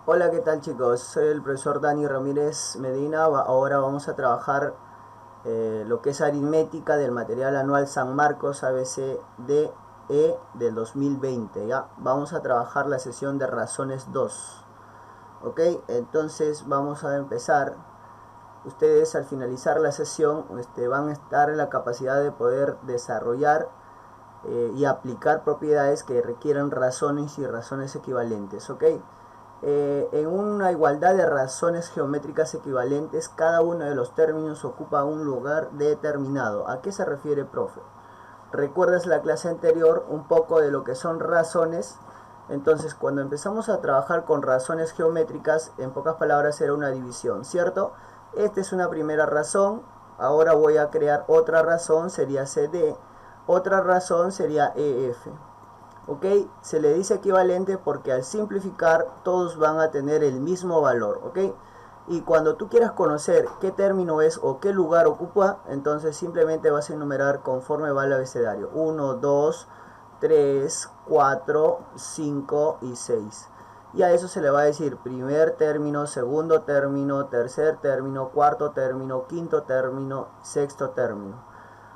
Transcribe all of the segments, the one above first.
Hola, ¿qué tal chicos? Soy el profesor Dani Ramírez Medina. Ahora vamos a trabajar lo que es aritmética del material anual San Marcos ABCDE del 2020. ¿Ya? Vamos a trabajar la sesión de razones 2. Ok, entonces vamos a empezar. Ustedes al finalizar la sesión van a estar en la capacidad de poder desarrollar y aplicar propiedades que requieran razones y razones equivalentes. Ok, en una igualdad de razones geométricas equivalentes, cada uno de los términos ocupa un lugar determinado. ¿A qué se refiere, profe? ¿Recuerdas la clase anterior un poco de lo que son razones? Entonces, cuando empezamos a trabajar con razones geométricas, en pocas palabras era una división, ¿cierto? Esta es una primera razón. Ahora voy a crear otra razón, sería CD. Otra razón sería EF. ¿Ok? Se le dice equivalente porque al simplificar todos van a tener el mismo valor. ¿Ok? Y cuando tú quieras conocer qué término es o qué lugar ocupa, entonces simplemente vas a enumerar conforme va el abecedario. 1, 2, 3, 4, 5 y 6. Y a eso se le va a decir primer término, segundo término, tercer término, cuarto término, quinto término, sexto término.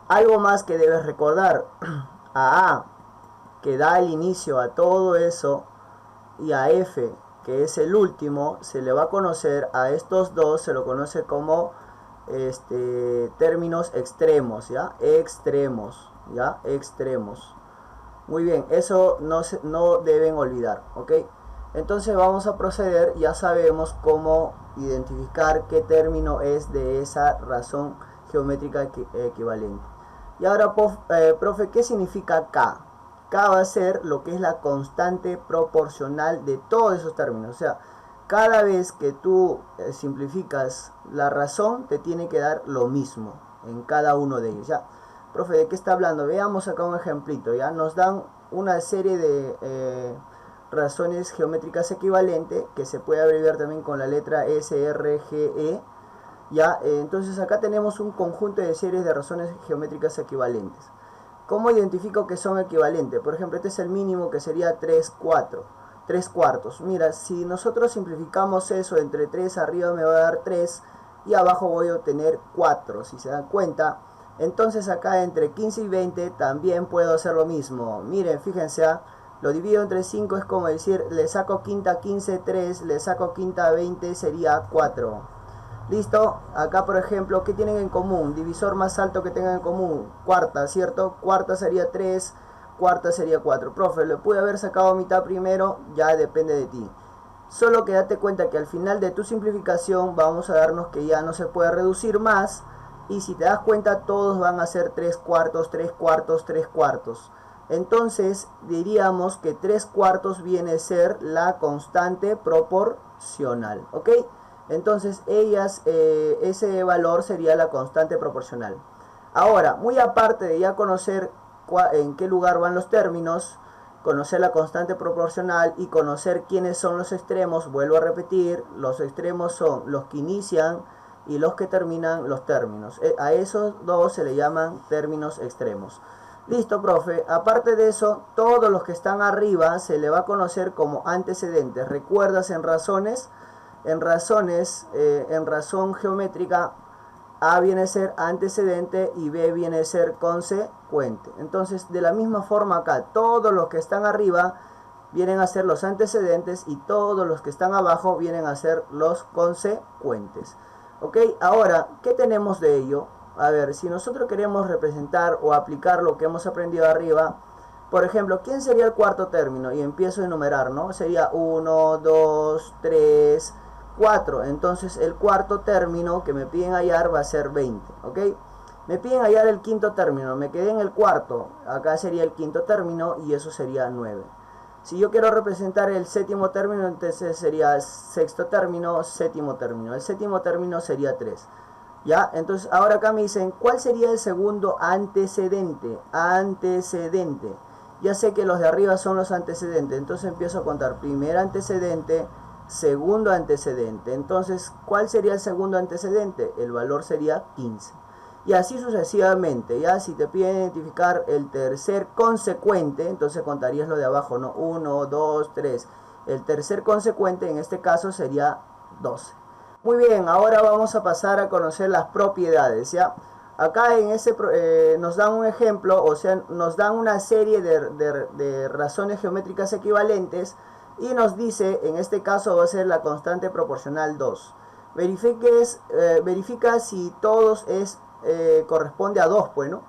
Algo más que debes recordar. A, que da el inicio a todo eso, y a F, que es el último, se le va a conocer a estos dos, se lo conoce como términos extremos, ¿ya? Extremos, ¿ya? Extremos. Muy bien, eso no deben olvidar, ¿ok? Entonces vamos a proceder, ya sabemos cómo identificar qué término es de esa razón geométrica equivalente. Y ahora, profe, ¿qué significa K? K va a ser lo que es la constante proporcional de todos esos términos. O sea, cada vez que tú simplificas la razón, te tiene que dar lo mismo en cada uno de ellos. ¿Ya? Profe, ¿de qué está hablando? Veamos acá un ejemplito. ¿Ya? Nos dan una serie de razones geométricas equivalentes, que se puede abreviar también con la letra SRGE. ¿Ya? Entonces acá tenemos un conjunto de series de razones geométricas equivalentes. ¿Cómo identifico que son equivalentes? Por ejemplo, este es el mínimo, que sería 3 cuartos. Mira, si nosotros simplificamos eso, entre 3 arriba me va a dar 3 y abajo voy a obtener 4, si se dan cuenta. Entonces acá entre 15 y 20 también puedo hacer lo mismo. Miren, fíjense, lo divido entre 5, es como decir, le saco quinta 15, 3, le saco quinta 20, sería 4. Listo, acá por ejemplo, ¿qué tienen en común? Divisor más alto que tengan en común, cuarta, ¿cierto? Cuarta sería 3, cuarta sería 4. Profe, le pude haber sacado mitad primero, ya depende de ti. Solo que date cuenta que al final de tu simplificación vamos a darnos que ya no se puede reducir más. Y si te das cuenta, todos van a ser 3 cuartos, 3 cuartos, 3 cuartos. Entonces diríamos que 3 cuartos viene a ser la constante proporcional, ¿ok? Entonces ese valor sería la constante proporcional. Ahora, muy aparte de ya conocer en qué lugar van los términos, conocer la constante proporcional y conocer quiénes son los extremos, vuelvo a repetir, los extremos son los que inician y los que terminan los términos. A esos dos se le llaman términos extremos. Listo, profe. Aparte de eso, todos los que están arriba se le va a conocer como antecedentes. ¿Recuerdas en razones? En razón geométrica, A viene a ser antecedente y B viene a ser consecuente. Entonces, de la misma forma acá, todos los que están arriba vienen a ser los antecedentes y todos los que están abajo vienen a ser los consecuentes. ¿Ok? Ahora, ¿qué tenemos de ello? A ver, si nosotros queremos representar o aplicar lo que hemos aprendido arriba, por ejemplo, ¿quién sería el cuarto término? Y empiezo a enumerar, ¿no? Sería 1, 2, 3, 4. Entonces el cuarto término que me piden hallar va a ser 20, ¿ok? Me piden hallar el quinto término, me quedé en el cuarto, acá sería el quinto término y eso sería 9. Si yo quiero representar el séptimo término, entonces sería sexto término, séptimo término. El séptimo término sería 3. ¿Ya? Entonces ahora acá me dicen, ¿cuál sería el segundo antecedente? Antecedente. Ya sé que los de arriba son los antecedentes, entonces empiezo a contar primer antecedente, segundo antecedente. Entonces, ¿cuál sería el segundo antecedente? El valor sería 15. Y así sucesivamente. Ya si te piden identificar el tercer consecuente, entonces contarías lo de abajo, ¿no? 1, 2, 3. El tercer consecuente en este caso sería 12. Muy bien, ahora vamos a pasar a conocer las propiedades, ¿ya? Acá en nos dan un ejemplo, o sea, nos dan una serie de razones geométricas equivalentes y nos dice, en este caso va a ser la constante proporcional 2. Verifica si todos corresponde a 2, pues, ¿no?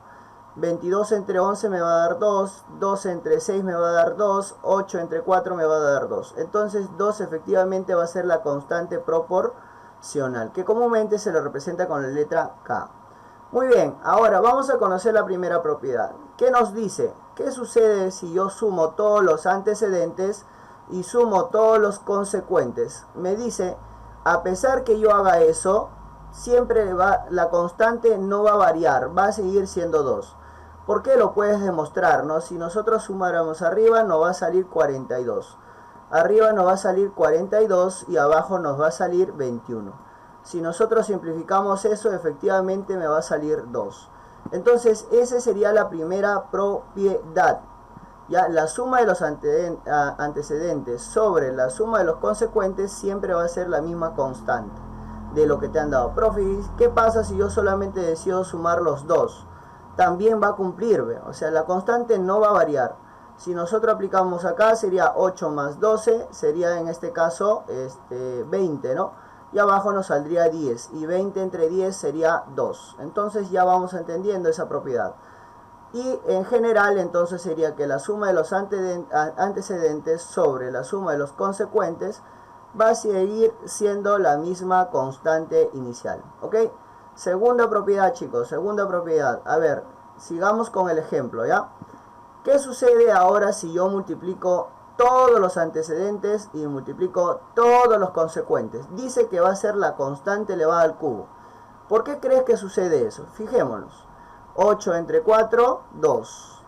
22 entre 11 me va a dar 2, 12 entre 6 me va a dar 2, 8 entre 4 me va a dar 2. Entonces 2 efectivamente va a ser la constante proporcional, que comúnmente se lo representa con la letra K. Muy bien, ahora vamos a conocer la primera propiedad. ¿Qué nos dice? ¿Qué sucede si yo sumo todos los antecedentes y sumo todos los consecuentes? Me dice, a pesar que yo haga eso, siempre la constante no va a variar, va a seguir siendo 2. ¿Por qué? Lo puedes demostrar, ¿no? Si nosotros sumáramos arriba, nos va a salir 42. Arriba nos va a salir 42 y abajo nos va a salir 21. Si nosotros simplificamos eso, efectivamente me va a salir 2. Entonces, esa sería la primera propiedad. Ya, la suma de los antecedentes sobre la suma de los consecuentes siempre va a ser la misma constante de lo que te han dado. Profe, ¿qué pasa si yo solamente decido sumar los 2? También va a cumplir, ¿ve? O sea, la constante no va a variar. Si nosotros aplicamos acá, sería 8 más 12, sería en este caso 20, ¿no? Y abajo nos saldría 10, y 20 entre 10 sería 2. Entonces ya vamos entendiendo esa propiedad. Y en general entonces sería que la suma de los antecedentes sobre la suma de los consecuentes va a seguir siendo la misma constante inicial. ¿Ok? Segunda propiedad, chicos, segunda propiedad. A ver, sigamos con el ejemplo, ¿ya? ¿Qué sucede ahora si yo multiplico todos los antecedentes y multiplico todos los consecuentes? Dice que va a ser la constante elevada al cubo. ¿Por qué crees que sucede eso? Fijémonos. 8 entre 4, 2.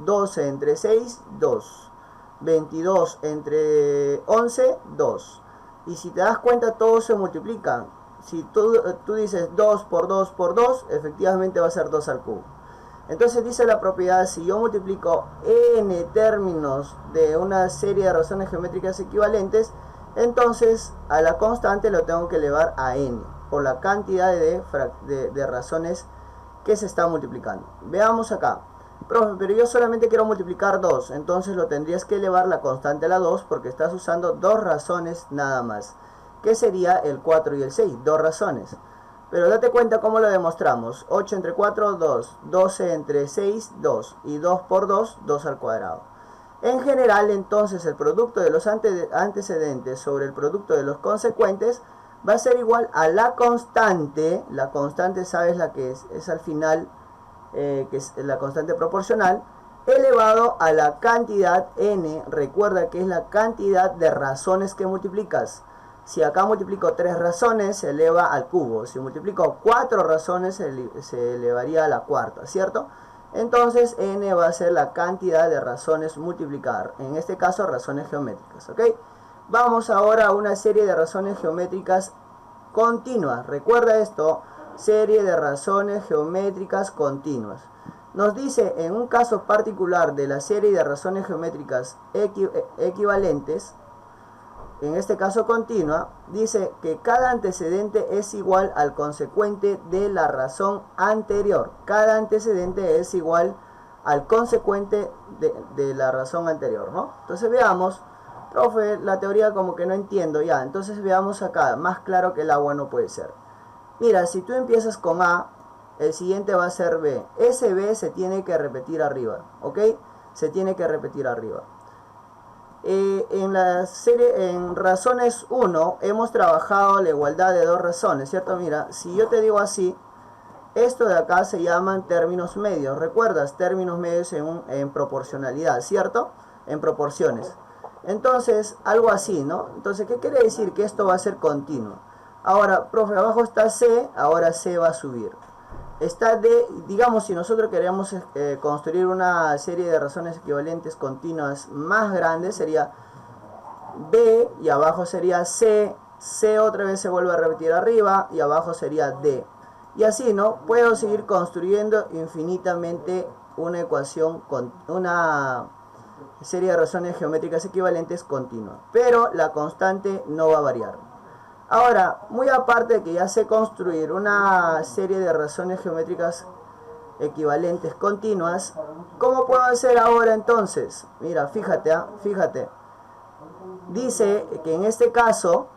12 entre 6, 2. 22 entre 11, 2. Y si te das cuenta, todos se multiplican. Si tú dices 2 por 2 por 2, efectivamente va a ser 2 al cubo. Entonces dice la propiedad, si yo multiplico n términos de una serie de razones geométricas equivalentes, entonces a la constante lo tengo que elevar a n, por la cantidad de razones que se está multiplicando. Veamos acá. Profe, pero yo solamente quiero multiplicar 2, entonces lo tendrías que elevar la constante a la 2 porque estás usando 2 razones nada más. ¿Qué sería el 4 y el 6? 2 razones. Pero date cuenta cómo lo demostramos. 8 entre 4, 2. 12 entre 6, 2. Y 2 por 2, 2 al cuadrado. En general, entonces, el producto de los antecedentes sobre el producto de los consecuentes va a ser igual a la constante. La constante, ¿sabes la que es al final? Que es la constante proporcional. Elevado a la cantidad n. Recuerda que es la cantidad de razones que multiplicas. Si acá multiplico 3 razones, se eleva al cubo. Si multiplico 4 razones, se elevaría a la cuarta, ¿cierto? Entonces, n va a ser la cantidad de razones multiplicar. En este caso, razones geométricas, ¿ok? Vamos ahora a una serie de razones geométricas continuas. Recuerda esto, serie de razones geométricas continuas. Nos dice, en un caso particular de la serie de razones geométricas equivalentes, en este caso continua, dice que cada antecedente es igual al consecuente de la razón anterior. Cada antecedente es igual al consecuente de la razón anterior, ¿no? Entonces veamos, profe, la teoría como que no entiendo ya. Entonces veamos acá, más claro que el agua no puede ser. Mira, si tú empiezas con A, el siguiente va a ser B. Ese B se tiene que repetir arriba, ¿ok? Se tiene que repetir arriba. En la serie, en razones 1, hemos trabajado la igualdad de 2 razones, ¿cierto? Mira, si yo te digo así, esto de acá se llaman términos medios. ¿Recuerdas? Términos medios en proporcionalidad, ¿cierto? En proporciones. Entonces, algo así, ¿no? Entonces, ¿qué quiere decir? Que esto va a ser continuo. Ahora, profe, abajo está C, ahora C va a subir. Está D, digamos, si nosotros queremos construir una serie de razones equivalentes continuas más grandes, sería B y abajo sería C, C otra vez se vuelve a repetir arriba y abajo sería D. Y así, ¿no? Puedo seguir construyendo infinitamente una ecuación, una serie de razones geométricas equivalentes continua, pero la constante no va a variar. Ahora, muy aparte de que ya sé construir una serie de razones geométricas equivalentes continuas, ¿cómo puedo hacer ahora entonces? Mira, fíjate, fíjate. Dice que en este caso,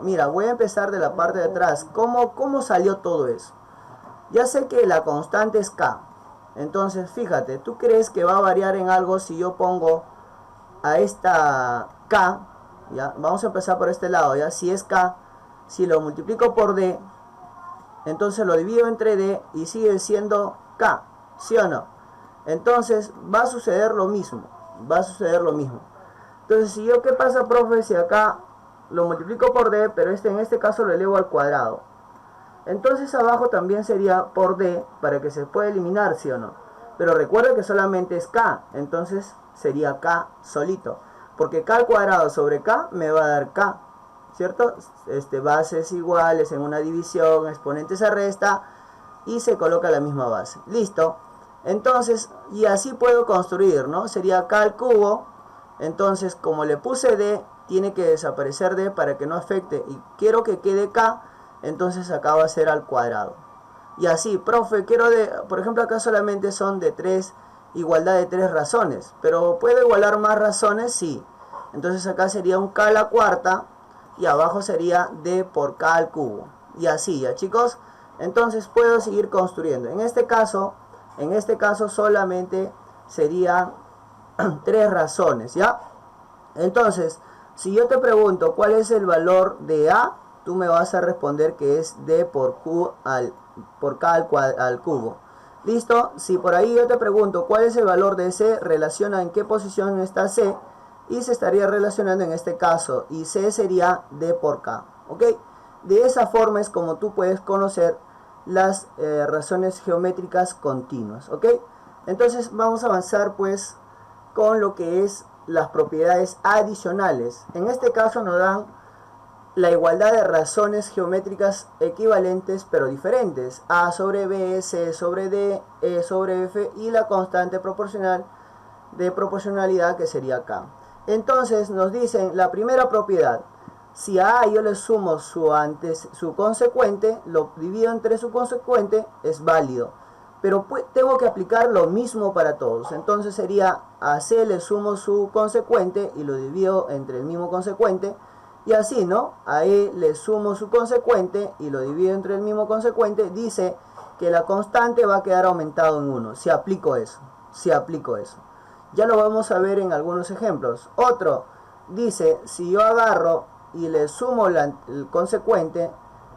mira, voy a empezar de la parte de atrás. ¿Cómo salió todo eso? Ya sé que la constante es K. Entonces, fíjate, ¿tú crees que va a variar en algo si yo pongo a esta K? ¿Ya? Vamos a empezar por este lado, ¿ya? Si es K, si lo multiplico por D, entonces lo divido entre D y sigue siendo K, ¿sí o no? Entonces va a suceder lo mismo, Entonces, si yo, ¿qué pasa, profe? Si acá lo multiplico por D, pero en este caso lo elevo al cuadrado. Entonces abajo también sería por D, para que se pueda eliminar, ¿sí o no? Pero recuerda que solamente es K, entonces sería K solito. Porque K al cuadrado sobre K me va a dar K, ¿cierto? Bases iguales en una división, exponente se resta y se coloca la misma base. Listo. Entonces, y así puedo construir, ¿no? Sería K al cubo. Entonces, como le puse D, tiene que desaparecer D para que no afecte. Y quiero que quede K, entonces acá va a ser al cuadrado. Y así, profe, por ejemplo, acá solamente son igualdad de 3 razones. Pero ¿puedo igualar más razones? Sí. Entonces acá sería un K a la cuarta y abajo sería D por K al cubo. Y así, ya chicos. Entonces puedo seguir construyendo. En este caso solamente serían 3 razones, ¿ya? Entonces, si yo te pregunto cuál es el valor de A, tú me vas a responder que es D por K al cubo. ¿Listo? Si por ahí yo te pregunto cuál es el valor de C, relaciona en qué posición está C y se estaría relacionando en este caso. Y C sería D por K. ¿Ok? De esa forma es como tú puedes conocer las razones geométricas continuas. ¿Ok? Entonces vamos a avanzar pues con lo que es las propiedades adicionales. En este caso nos dan la igualdad de razones geométricas equivalentes pero diferentes. A sobre B, C sobre D, E sobre F y la constante proporcional de proporcionalidad que sería K. Entonces nos dicen la primera propiedad. Si a A yo le sumo su consecuente, lo divido entre su consecuente, es válido. Pero tengo que aplicar lo mismo para todos. Entonces sería a C le sumo su consecuente y lo divido entre el mismo consecuente. Y así, ¿no? A E le sumo su consecuente y lo divido entre el mismo consecuente. Dice que la constante va a quedar aumentado en 1. Si aplico eso. Ya lo vamos a ver en algunos ejemplos. Otro dice, si yo agarro y le sumo el consecuente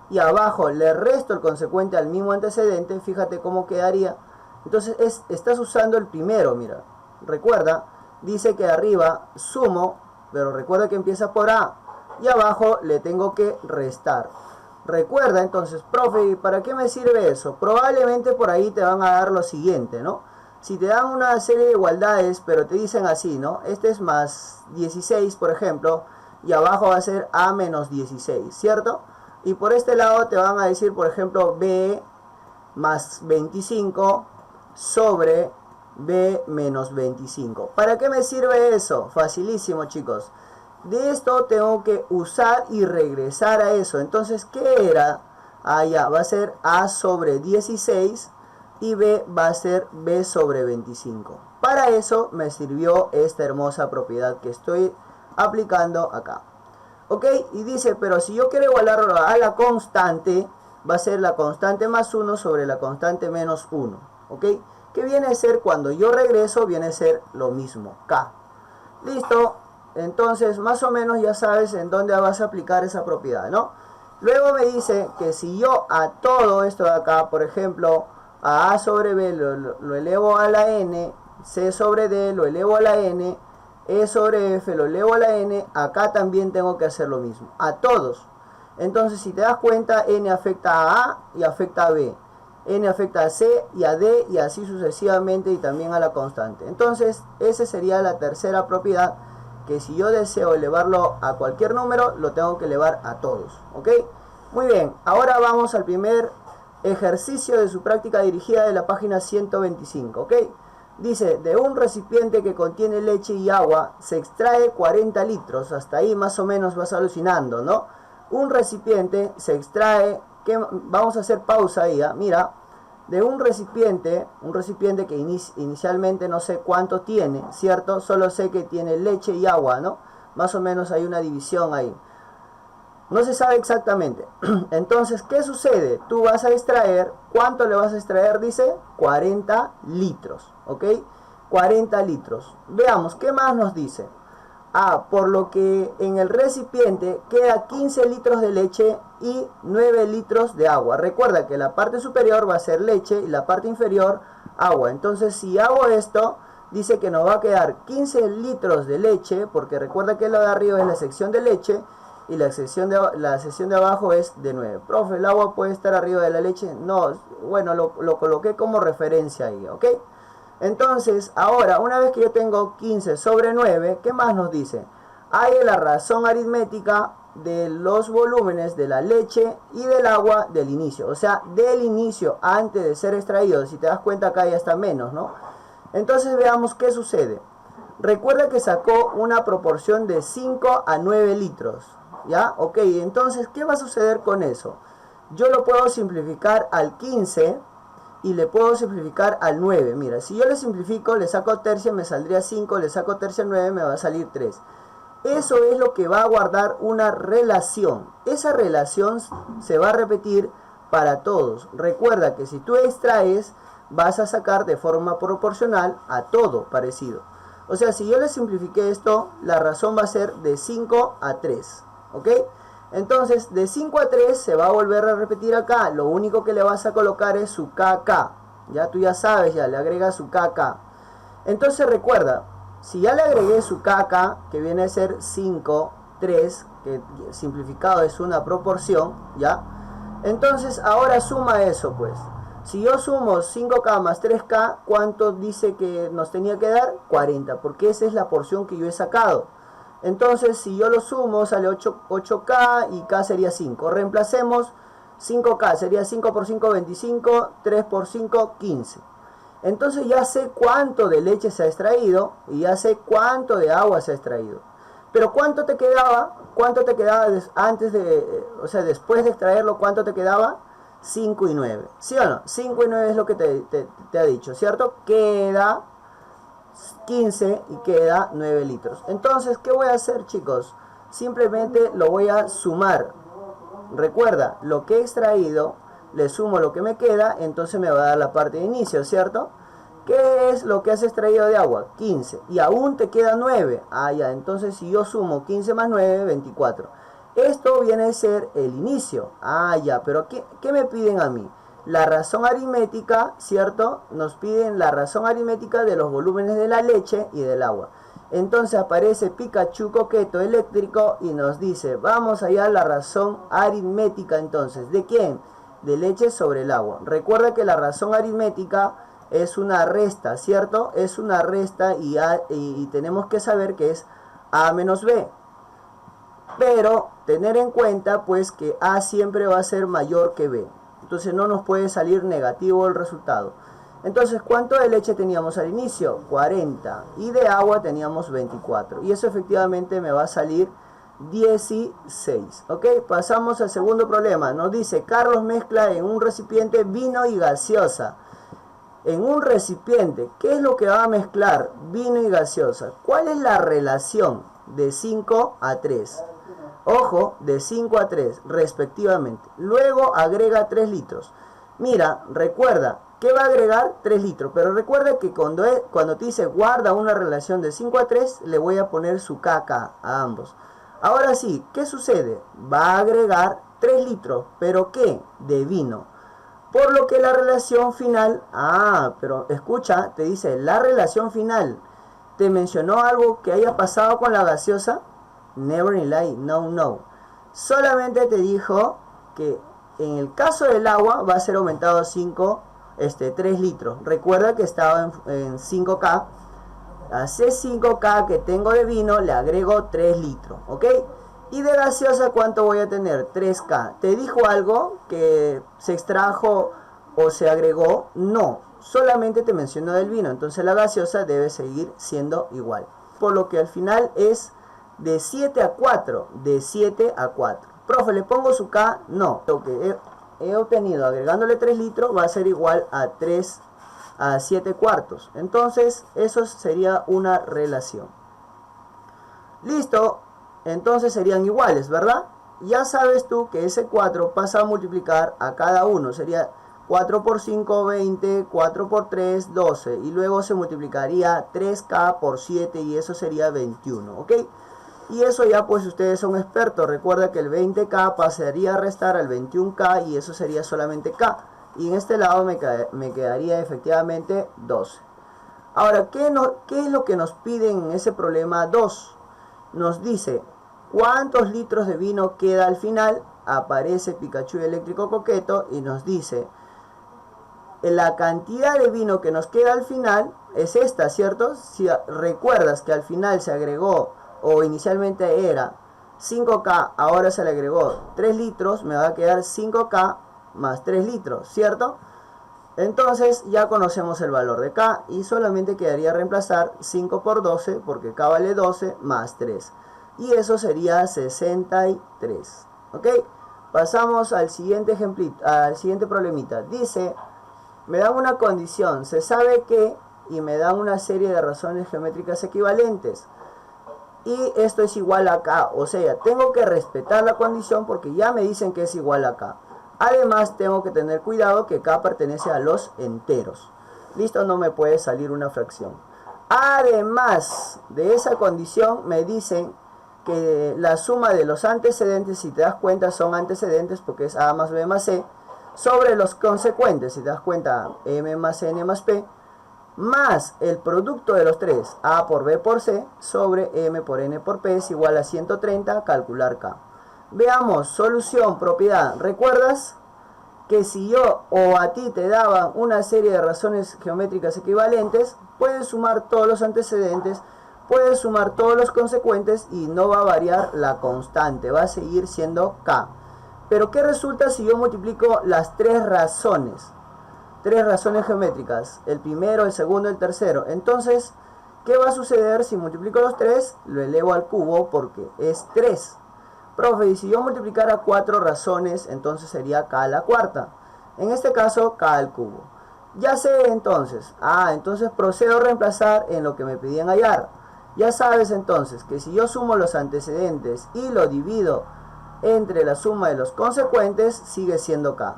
y abajo le resto el consecuente al mismo antecedente, fíjate cómo quedaría. Entonces estás usando el primero, mira. Recuerda, dice que arriba sumo, pero recuerda que empieza por A. Y abajo le tengo que restar. Recuerda entonces, profe, ¿para qué me sirve eso? Probablemente por ahí te van a dar lo siguiente, ¿no? Si te dan una serie de igualdades, pero te dicen así, ¿no? Este es más 16, por ejemplo, y abajo va a ser A menos 16, ¿cierto? Y por este lado te van a decir, por ejemplo, B más 25 sobre B menos 25. ¿Para qué me sirve eso? Facilísimo, chicos. De esto tengo que usar y regresar a eso. Entonces, ¿qué era? Ya va a ser A sobre 16 y B va a ser B sobre 25. Para eso me sirvió esta hermosa propiedad que estoy aplicando acá. ¿Ok? Y dice, pero si yo quiero igualarlo a la constante, va a ser la constante más 1 sobre la constante menos 1. ¿Ok? ¿Qué viene a ser cuando yo regreso? Viene a ser lo mismo, K. ¿Listo? Entonces, más o menos ya sabes en dónde vas a aplicar esa propiedad, ¿no? Luego me dice que si yo a todo esto de acá, por ejemplo, a sobre B lo elevo a la n, C sobre D lo elevo a la n, E sobre F lo elevo a la n, acá también tengo que hacer lo mismo, a todos. Entonces, si te das cuenta, n afecta a A y afecta a B, n afecta a C y a D y así sucesivamente y también a la constante. Entonces, esa sería la tercera propiedad, que si yo deseo elevarlo a cualquier número, lo tengo que elevar a todos. ¿Ok? Muy bien, ahora vamos al primer ejercicio de su práctica dirigida de la página 125. ¿Ok? Dice, de un recipiente que contiene leche y agua se extrae 40 litros. Hasta ahí más o menos vas alucinando, ¿no? Un recipiente se extrae, vamos a hacer pausa ahí, ¿eh? Mira, de un recipiente que inicialmente no sé cuánto tiene, ¿cierto? Solo sé que tiene leche y agua, ¿no? Más o menos hay una división ahí. No se sabe exactamente. Entonces, ¿qué sucede? Tú vas a extraer, ¿cuánto le vas a extraer? Dice 40 litros, ¿ok? 40 litros. Veamos, ¿qué más nos dice? Por lo que en el recipiente queda 15 litros de leche y 9 litros de agua. Recuerda que la parte superior va a ser leche y la parte inferior agua. Entonces, si hago esto, dice que nos va a quedar 15 litros de leche, porque recuerda que lo de arriba es la sección de leche y la sección de abajo es de 9. Profe, ¿el agua puede estar arriba de la leche? No, bueno, lo coloqué como referencia ahí, ¿ok? Entonces, ahora, una vez que yo tengo 15 sobre 9, ¿qué más nos dice? Hay la razón aritmética de los volúmenes de la leche y del agua del inicio. O sea, del inicio, antes de ser extraído. Si te das cuenta, acá ya está menos, ¿no? Entonces, veamos qué sucede. Recuerda que sacó una proporción de 5 a 9 litros. ¿Ya? Ok, entonces, ¿qué va a suceder con eso? Yo lo puedo simplificar al 15 y le puedo simplificar al 9. Mira, si yo le simplifico, le saco tercia, me saldría 5, le saco tercia 9, me va a salir 3. Eso es lo que va a guardar una relación. Esa relación se va a repetir para todos. Recuerda que si tú extraes, vas a sacar de forma proporcional a todo parecido. O sea, si yo le simplifiqué esto, la razón va a ser de 5 a 3. ¿Ok? Entonces, de 5 a 3 se va a volver a repetir acá. Lo único que le vas a colocar es su KK. Ya tú ya sabes, ya le agregas su KK. Entonces recuerda, si ya le agregué su KK, que viene a ser 5, 3, que simplificado es una proporción, ¿ya? Entonces ahora suma eso, pues. Si yo sumo 5K más 3K, ¿cuánto dice que nos tenía que dar? 40, porque esa es la porción que yo he sacado. Entonces, si yo lo sumo, sale 8K y K sería 5. Reemplacemos 5K, sería 5 por 5, 25, 3 por 5, 15. Entonces ya sé cuánto de leche se ha extraído y ya sé cuánto de agua se ha extraído. Pero ¿cuánto te quedaba? ¿Cuánto te quedaba antes de, o sea, después de extraerlo, cuánto te quedaba? 5 y 9. ¿Sí o no? 5 y 9 es lo que te ha dicho, ¿cierto? Queda 15 y queda 9 litros. Entonces, ¿qué voy a hacer, chicos? Simplemente lo voy a sumar. Recuerda, lo que he extraído, le sumo lo que me queda, entonces me va a dar la parte de inicio, ¿cierto? ¿Qué es lo que has extraído de agua? 15. Y aún te queda 9. Ya. Entonces, si yo sumo 15 más 9, 24. Esto viene a ser el inicio. Ya. Pero ¿qué me piden a mí? La razón aritmética, ¿cierto? Nos piden la razón aritmética de los volúmenes de la leche y del agua. Entonces aparece Pikachu coqueto eléctrico y nos dice, vamos allá a la razón aritmética entonces. ¿De quién? De leche sobre el agua. Recuerda que la razón aritmética es una resta, ¿cierto? Es una resta y tenemos que saber que es A menos B. Pero tener en cuenta pues que A siempre va a ser mayor que B. Entonces no nos puede salir negativo el resultado. Entonces, ¿cuánto de leche teníamos al inicio? 40. Y de agua teníamos 24. Y eso efectivamente me va a salir 16. ¿Ok? Pasamos al segundo problema. Nos dice, Carlos mezcla en un recipiente vino y gaseosa. En un recipiente, ¿qué es lo que va a mezclar? Vino y gaseosa. ¿Cuál es la relación de 5 a 3? Ojo, de 5 a 3 respectivamente. Luego agrega 3 litros. Mira, recuerda, ¿qué va a agregar? 3 litros. Pero recuerda que cuando te dice guarda una relación de 5 a 3, le voy a poner su KK a ambos. Ahora sí, ¿qué sucede? Va a agregar 3 litros. ¿Pero qué? De vino. Por lo que la relación final... pero escucha, te dice la relación final. ¿Te mencionó algo que haya pasado con la gaseosa? Never in lie, no. Solamente te dijo que en el caso del agua va a ser aumentado 3 litros. Recuerda que estaba en 5K. A ese 5K que tengo de vino le agrego 3 litros, ¿ok? Y de gaseosa, ¿cuánto voy a tener? 3K. ¿Te dijo algo que se extrajo o se agregó? No. solamente te mencionó del vino, entonces la gaseosa debe seguir siendo igual. Por lo que al final es de 7 a 4, de 7 a 4. Profe, ¿le pongo su K? No, lo que he obtenido agregándole 3 litros va a ser igual a 3 a 7 cuartos. Entonces eso sería una relación. Listo, entonces serían iguales, ¿verdad? Ya sabes tú que ese 4 pasa a multiplicar a cada uno, sería 4 por 5, 20, 4 por 3, 12, y luego se multiplicaría 3K por 7 y eso sería 21, ¿ok? Y eso ya pues ustedes son expertos, recuerda que el 20K pasaría a restar al 21K y eso sería solamente K, y en este lado me quedaría efectivamente 12. Ahora, ¿qué es lo que nos piden en ese problema 2? Nos dice, ¿cuántos litros de vino queda al final? Aparece Pikachu Eléctrico Coqueto y nos dice, la cantidad de vino que nos queda al final es esta, ¿cierto? Si recuerdas que al final se agregó, o inicialmente era 5K, ahora se le agregó 3 litros, me va a quedar 5K más 3 litros, ¿cierto? Entonces ya conocemos el valor de K y solamente quedaría reemplazar 5 por 12, porque K vale 12, más 3. Y eso sería 63. ¿Ok? Pasamos al siguiente ejemplito, al siguiente problemita. Dice, me dan una condición, se sabe que, y me dan una serie de razones geométricas equivalentes. Y esto es igual a K, o sea, tengo que respetar la condición porque ya me dicen que es igual a K. Además, tengo que tener cuidado que K pertenece a los enteros. Listo, no me puede salir una fracción. Además de esa condición, me dicen que la suma de los antecedentes, si te das cuenta, son antecedentes porque es A más B más C, sobre los consecuentes, si te das cuenta, M más N más P, más el producto de los tres, A por B por C, sobre M por N por P, es igual a 130, calcular K. Veamos, solución, propiedad. ¿Recuerdas que si yo o a ti te daban una serie de razones geométricas equivalentes, puedes sumar todos los antecedentes, puedes sumar todos los consecuentes y no va a variar la constante, va a seguir siendo K? Pero ¿qué resulta si yo multiplico las tres razones? Tres razones geométricas, el primero, el segundo, el tercero. Entonces, ¿qué va a suceder si multiplico los tres? Lo elevo al cubo porque es 3. Profe, y si yo multiplicara 4 razones, entonces sería K a la cuarta. En este caso, K al cubo. Ya sé entonces. Entonces procedo a reemplazar en lo que me pedían hallar. Ya sabes entonces que si yo sumo los antecedentes y lo divido entre la suma de los consecuentes, sigue siendo K.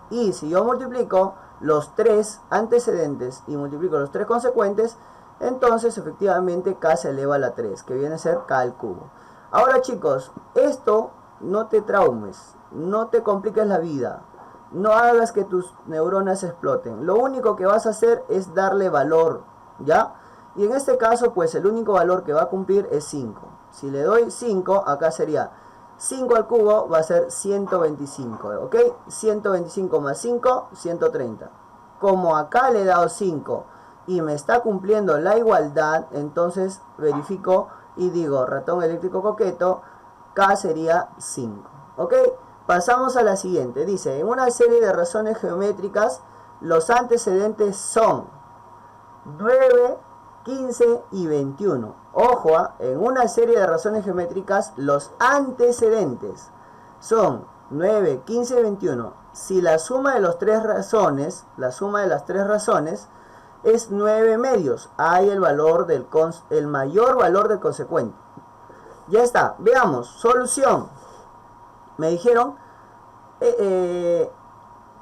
Y si yo multiplico los 3 antecedentes y multiplico los 3 consecuentes, entonces efectivamente K se eleva a la 3, que viene a ser K al cubo. Ahora chicos, esto no te traumes, no te compliques la vida, no hagas que tus neuronas exploten. Lo único que vas a hacer es darle valor, ¿ya? Y en este caso, pues el único valor que va a cumplir es 5. Si le doy 5, acá sería 5 al cubo, va a ser 125, ¿ok? 125 más 5, 130. Como acá le he dado 5 y me está cumpliendo la igualdad, entonces verifico y digo, ratón eléctrico coqueto, K sería 5, ¿ok? Pasamos a la siguiente. Dice, en una serie de razones geométricas, los antecedentes son 9, 15 y 21. Ojo, en una serie de razones geométricas, los antecedentes son 9, 15 y 21. Si la suma de las tres razones, es 9 medios, hay el mayor valor del consecuente. Ya está, veamos, solución. Me dijeron,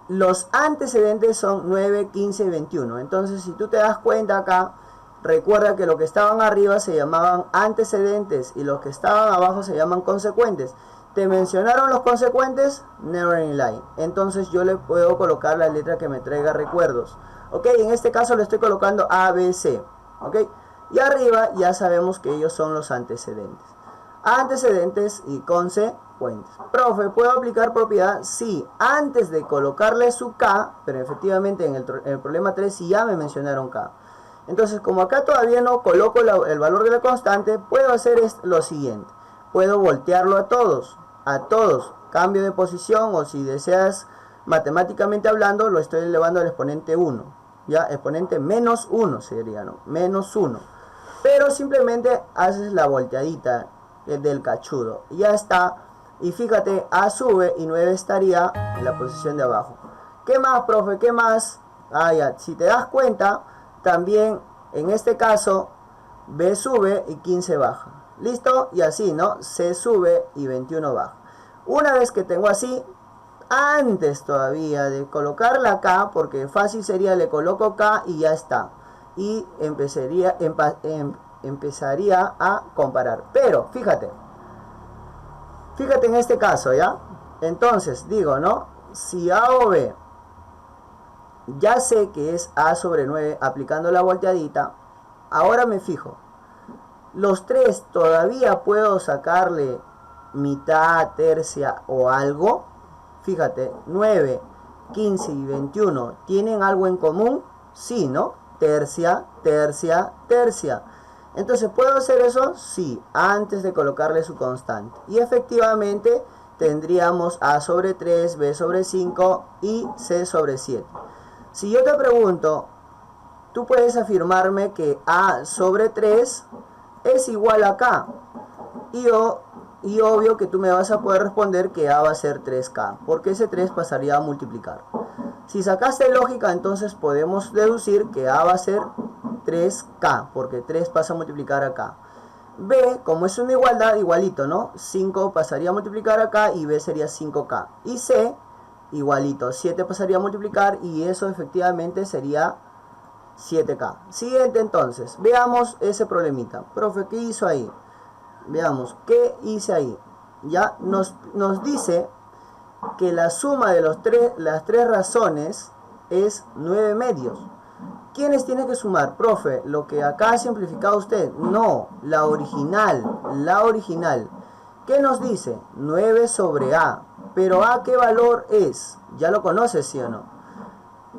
los antecedentes son 9, 15 y 21. Entonces, si tú te das cuenta acá, recuerda que los que estaban arriba se llamaban antecedentes y los que estaban abajo se llaman consecuentes. ¿Te mencionaron los consecuentes? Never in line. Entonces yo le puedo colocar la letra que me traiga recuerdos. Ok, en este caso le estoy colocando A, B, C. Ok, y arriba ya sabemos que ellos son los antecedentes. Antecedentes y consecuentes. Profe, ¿puedo aplicar propiedad? Sí, antes de colocarle su K, pero efectivamente en el problema 3 sí ya me mencionaron K. Entonces, como acá todavía no coloco el valor de la constante, puedo hacer lo siguiente. Puedo voltearlo a todos, cambio de posición, o si deseas matemáticamente hablando, lo estoy elevando al exponente 1. ya, exponente menos 1 sería, ¿no? Menos 1. Pero simplemente haces la volteadita del cachudo. Ya está. Y fíjate, A sube y 9 estaría en la posición de abajo. ¿Qué más, profe? ¿Qué más? Ah, ya. Si te das cuenta, también en este caso, B sube y 15 baja. ¿Listo? Y así, ¿no? C sube y 21 baja. Una vez que tengo así, antes todavía de colocarla acá, porque fácil sería le coloco K y ya está. Y empezaría a comparar. Pero, fíjate en este caso, ¿ya? Entonces, digo, ¿no? Si A o B, ya sé que es A sobre 9 aplicando la volteadita. Ahora me fijo. Los 3 todavía puedo sacarle mitad, tercia o algo. Fíjate, 9, 15 y 21 ¿tienen algo en común? Sí, ¿no? Tercia, tercia, tercia. Entonces, ¿puedo hacer eso? Sí, antes de colocarle su constante. Y efectivamente tendríamos A sobre 3, B sobre 5 y C sobre 7. Si yo te pregunto, tú puedes afirmarme que A sobre 3 es igual a K. Y obvio que tú me vas a poder responder que A va a ser 3K, porque ese 3 pasaría a multiplicar. Si sacaste lógica, entonces podemos deducir que A va a ser 3K, porque 3 pasa a multiplicar acá. B, como es una igualdad, igualito, ¿no? 5 pasaría a multiplicar acá y B sería 5K. Y C, igualito, 7 pasaría a multiplicar y eso efectivamente sería 7K. Siguiente entonces, veamos ese problemita. Profe, ¿qué hizo ahí? Veamos, ¿qué hice ahí? Ya nos dice que la suma de las tres razones es 9 medios. ¿Quiénes tiene que sumar? Profe, lo que acá ha simplificado usted. No, la original. ¿Qué nos dice? 9 sobre A. Pero A, ¿qué valor es? Ya lo conoces, ¿sí o no?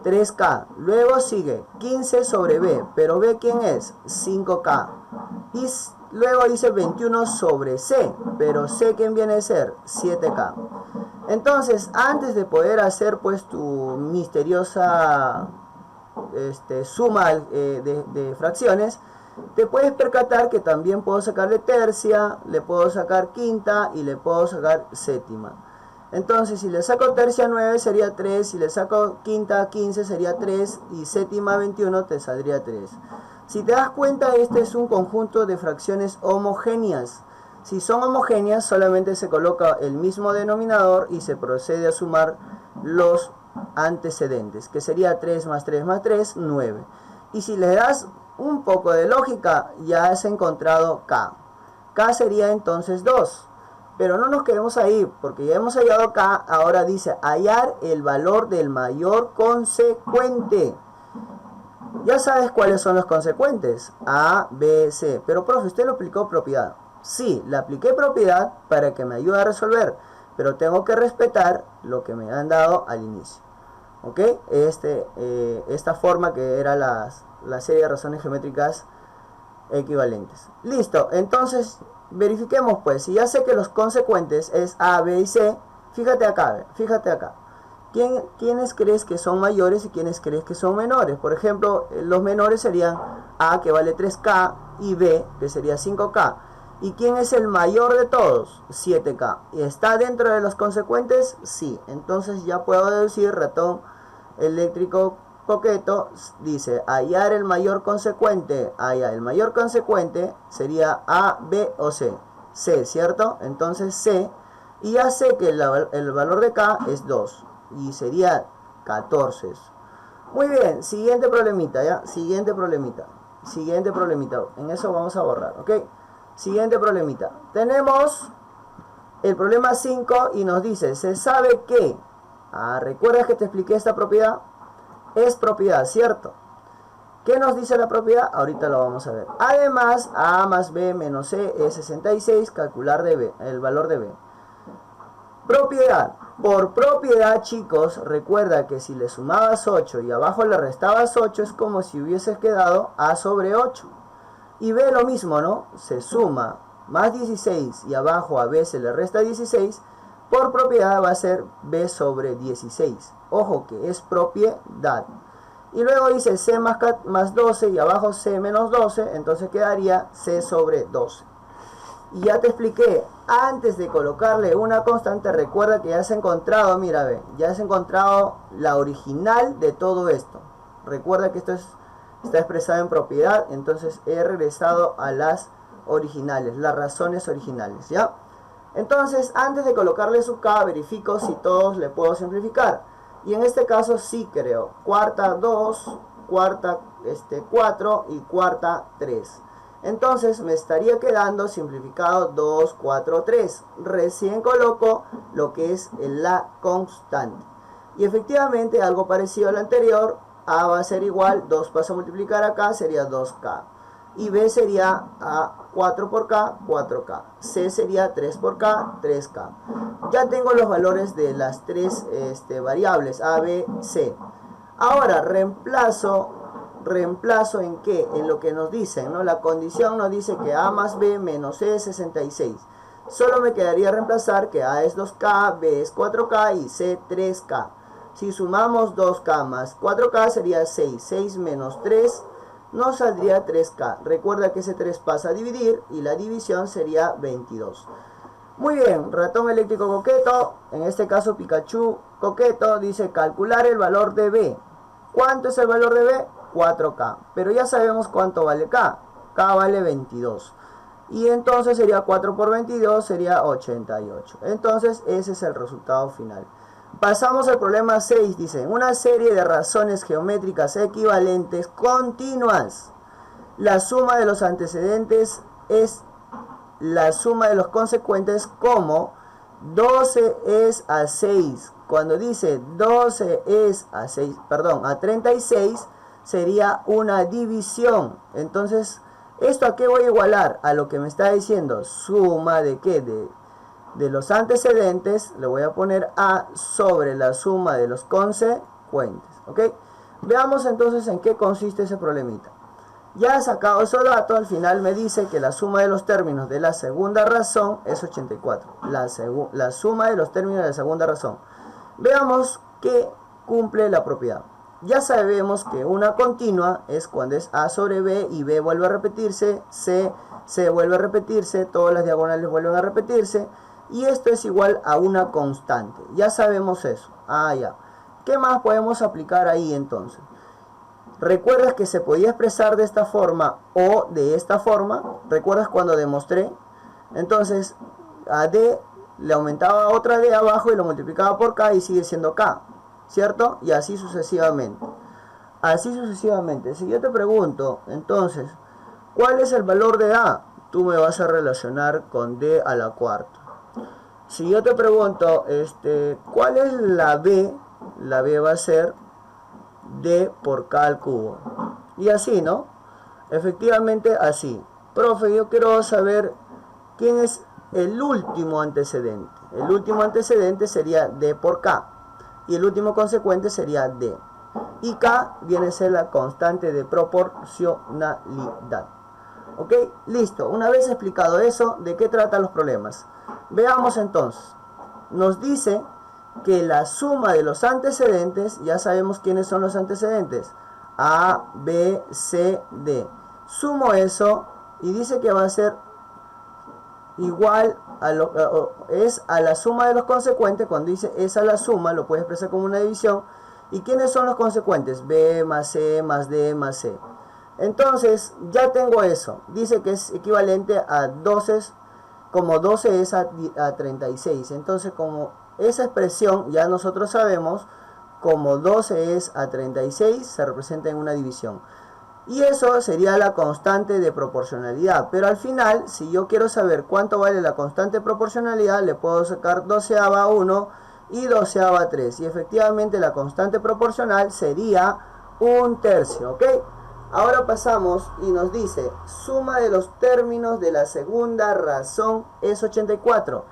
3K. Luego sigue 15 sobre B. Pero B, ¿quién es? 5K. Y luego dice 21 sobre C. Pero C, ¿quién viene a ser? 7K. Entonces, antes de poder hacer pues tu misteriosa suma de fracciones, te puedes percatar que también puedo sacarle tercia, le puedo sacar quinta y le puedo sacar séptima. Entonces, si le saco tercia 9 sería 3, si le saco quinta 15 sería 3 y séptima 21 te saldría 3. Si te das cuenta, este es un conjunto de fracciones homogéneas. Si son homogéneas, solamente se coloca el mismo denominador y se procede a sumar los antecedentes, que sería 3 más 3 más 3, 9. Y si le das un poco de lógica, ya has encontrado K. K sería entonces 2. Pero no nos quedemos ahí, porque ya hemos hallado K. Ahora dice hallar el valor del mayor consecuente. Ya sabes cuáles son los consecuentes, A, B, C. Pero profe, ¿usted lo aplicó propiedad? Sí, le apliqué propiedad para que me ayude a resolver, pero tengo que respetar lo que me han dado al inicio. ¿Ok? Esta forma que era la serie de razones geométricas equivalentes. Listo, entonces verifiquemos pues. Si ya sé que los consecuentes es A, B y C, fíjate acá. ¿Quiénes crees que son mayores y quiénes crees que son menores? Por ejemplo, los menores serían A, que vale 3K, y B, que sería 5K. ¿Y quién es el mayor de todos? 7K. ¿Y está dentro de los consecuentes? Sí. Entonces ya puedo deducir, ratón eléctrico coqueto, dice hallar el mayor consecuente. El mayor consecuente sería A, B o C. C, ¿cierto? Entonces C. Y ya sé que el valor de K es 2. Y sería 14. Muy bien, siguiente problemita, ¿ya? Siguiente problemita. En eso vamos a borrar, ¿ok? Siguiente problemita. Tenemos el problema 5 y nos dice, se sabe que, ¿recuerdas que te expliqué esta propiedad? Es propiedad, ¿cierto? ¿Qué nos dice la propiedad? Ahorita lo vamos a ver. Además, A más B menos C es 66, calcular de B, el valor de B. Propiedad. Por propiedad, chicos, recuerda que si le sumabas 8 y abajo le restabas 8, es como si hubieses quedado A sobre 8. Y B lo mismo, ¿no? Se suma más 16 y abajo a B se le resta 16. Por propiedad va a ser B sobre 16. Ojo que es propiedad. Y luego dice c más 12 y abajo c menos 12, entonces quedaría c sobre 12. Y ya te expliqué, antes de colocarle una constante, recuerda que ya has encontrado, mira, ve, ya has encontrado la original de todo esto. Recuerda que esto está expresado en propiedad, entonces he regresado a las originales, las razones originales, ¿ya? Entonces, antes de colocarle su k, verifico si todos le puedo simplificar. Y en este caso sí creo. Cuarta 2, cuarta 4 y cuarta 3. Entonces me estaría quedando simplificado 2, 4, 3. Recién coloco lo que es la constante. Y efectivamente algo parecido al anterior. A va a ser igual, 2 paso a multiplicar acá, sería 2k. Y B sería a 4 por K, 4K. C sería 3 por K, 3K. Ya tengo los valores de las tres variables, A, B, C. Ahora reemplazo en qué, en lo que nos dicen, ¿no? La condición nos dice que A más B menos C es 66. Solo me quedaría reemplazar que A es 2K, B es 4K y C 3K. Si sumamos 2K más 4K sería 6. 6 menos 3 nos saldría 3K. Recuerda que ese 3 pasa a dividir y la división sería 22. Muy bien, ratón eléctrico coqueto, en este caso Pikachu coqueto, dice calcular el valor de B. ¿Cuánto es el valor de B? 4K. Pero ya sabemos cuánto vale K. K vale 22. Y entonces sería 4 por 22, sería 88. Entonces ese es el resultado final. Pasamos al problema 6, dice, una serie de razones geométricas equivalentes continuas. La suma de los antecedentes es la suma de los consecuentes, como 12 es a 6. Cuando dice 12 es a 6, perdón, a 36 sería una división. Entonces, ¿esto a qué voy a igualar? A lo que me está diciendo, suma de qué, de los antecedentes, le voy a poner A sobre la suma de los consecuentes, ¿ok? Veamos entonces en qué consiste ese problemita. Ya he sacado ese dato, al final me dice que la suma de los términos de la segunda razón es 84. La suma de los términos de la segunda razón. Veamos que cumple la propiedad. Ya sabemos que una continua es cuando es A sobre B y B vuelve a repetirse, C vuelve a repetirse, todas las diagonales vuelven a repetirse. Y esto es igual a una constante. Ya sabemos eso. Ya. ¿Qué más podemos aplicar ahí entonces? ¿Recuerdas que se podía expresar de esta forma o de esta forma? ¿Recuerdas cuando demostré? Entonces, a D le aumentaba otra D abajo y lo multiplicaba por K y sigue siendo K, ¿cierto? Y así sucesivamente. Así sucesivamente. Si yo te pregunto, entonces, ¿cuál es el valor de A? Tú me vas a relacionar con D a la cuarta. Si yo te pregunto, ¿cuál es la B? La B va a ser D por K al cubo. Y así, ¿no? Efectivamente así. Profe, yo quiero saber quién es el último antecedente. El último antecedente sería D por K. Y el último consecuente sería D. Y K viene a ser la constante de proporcionalidad. ¿Ok? Listo. Una vez explicado eso, ¿de qué tratan los problemas? Veamos entonces. Nos dice que la suma de los antecedentes, ya sabemos quiénes son los antecedentes, A, B, C, D. Sumo eso y dice que va a ser igual a la suma de los consecuentes. Cuando dice es a la suma, lo puedes expresar como una división. ¿Y quiénes son los consecuentes? B más C más D más C. Entonces, ya tengo eso. Dice que es equivalente a 12, como 12 es a 36. Entonces, como esa expresión ya nosotros sabemos, como 12 es a 36, se representa en una división. Y eso sería la constante de proporcionalidad. Pero al final, si yo quiero saber cuánto vale la constante de proporcionalidad, le puedo sacar 12ava a 1 y 12ava a 3. Y efectivamente la constante proporcional sería 1/3, ¿ok? Ahora pasamos y nos dice, suma de los términos de la segunda razón es 84.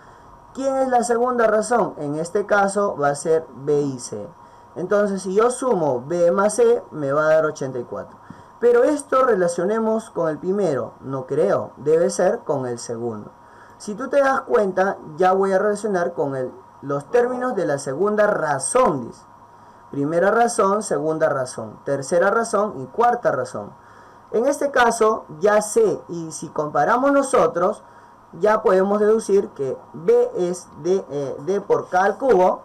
¿Quién es la segunda razón? En este caso va a ser B y C. Entonces, si yo sumo B más C, me va a dar 84. Pero esto relacionemos con el primero. No creo, debe ser con el segundo. Si tú te das cuenta, ya voy a relacionar con los términos de la segunda razón, dice. Primera razón, segunda razón, tercera razón y cuarta razón. En este caso ya sé, y si comparamos nosotros, ya podemos deducir que B es D por K al cubo